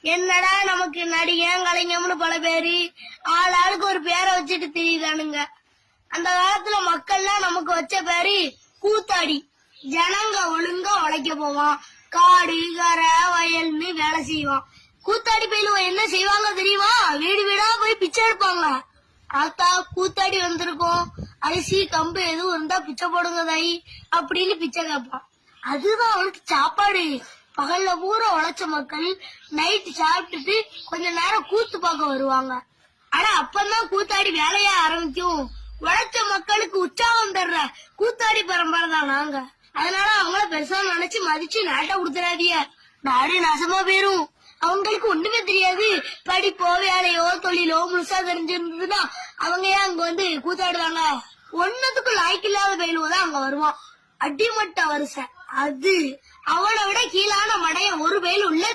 என்னடா நமக்கு நடிகன் கலைஞம்னு பல பேரு ஆளுக்கு ஒரு பேரை வச்சுட்டு திரியுதானுங்க. அந்த காலத்துல மக்கள்லாம் நமக்கு வச்ச பேரு கூத்தாடி. ஜனங்க ஒழுங்கா உழைக்க போவான், காடு கரை வயல்னு வேலை செய்வான். கூத்தாடி பயிலுவ என்ன செய்வாங்க தெரியுமா? வீடு வீடா போய் பிச்சை எடுப்பாங்க. ஆத்தா கூத்தாடி வந்திருக்கோம், அரிசி கம்பு எதுவும் இருந்தா பிச்சை போடுங்க தாயி அப்படின்னு பிச்சை கேட்பான். அதுதான் அவனுக்கு சாப்பாடு. பகல்ல பூரா உழைச்ச மக்கள் நைட்டு சாப்பிட்டுட்டு கொஞ்ச நேரம் கூத்து பார்க்க வருவாங்க. ஆனா அப்பதான் கூத்தாடி வேலையா ஆரம்பிக்கும். உழைச்ச மக்களுக்கு உற்சாகம் தர்ற கூத்தாடி பரம்பரை தான் நாங்க. அதனால அவங்கள பெருசா நினைச்சு மதிச்சு நாட்டை கொடுத்துறாதிய, நாடு நாசமா போயிரும். அவங்களுக்கு ஒண்ணுமே தெரியாது. படிப்போ வேலையோ தொழிலோ முழுசா தெரிஞ்சிருந்ததுன்னா அவங்க ஏன் அங்க வந்து கூத்தாடுவாங்க? ஒன்னதுக்கு லாய்க்கு இல்லாத பயிலுவதான் அங்க வருவான். அடிமட்ட வரிசை அது. அவனை விட கீழான மடைய ஒரு பயில் உள்ள